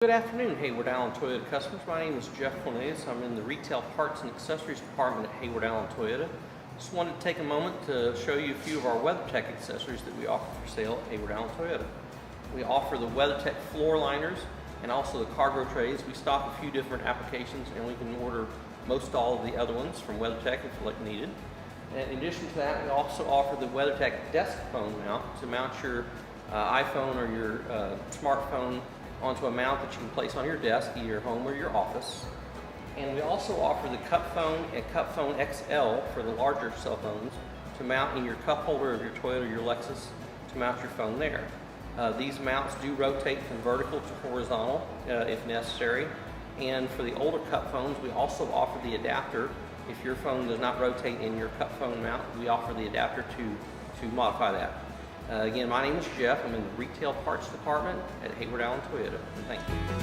Good afternoon, Heyward Allen Toyota customers. My name is Jeff Cornelius. I'm in the Retail Parts and Accessories Department at Heyward Allen Toyota. Just wanted to take a moment to show you a few of our WeatherTech accessories that we offer for sale at Heyward Allen Toyota. We offer the WeatherTech floor liners and also the cargo trays. We stock a few different applications and we can order most all of the other ones from WeatherTech if needed. And in addition to that, we also offer the WeatherTech desk phone mount to mount your iPhone or your smartphone onto a mount that you can place on your desk, either your home or your office. And we also offer the cup phone and cup phone XL for the larger cell phones to mount in your cup holder of your Toyota or your Lexus to mount your phone there. These mounts do rotate from vertical to horizontal if necessary. And for the older cup phones, we also offer the adapter. If your phone does not rotate in your cup phone mount, we offer the adapter to modify that. Again, my name is Jeff. I'm in the Retail Parts Department at Heyward Allen Toyota. And thank you.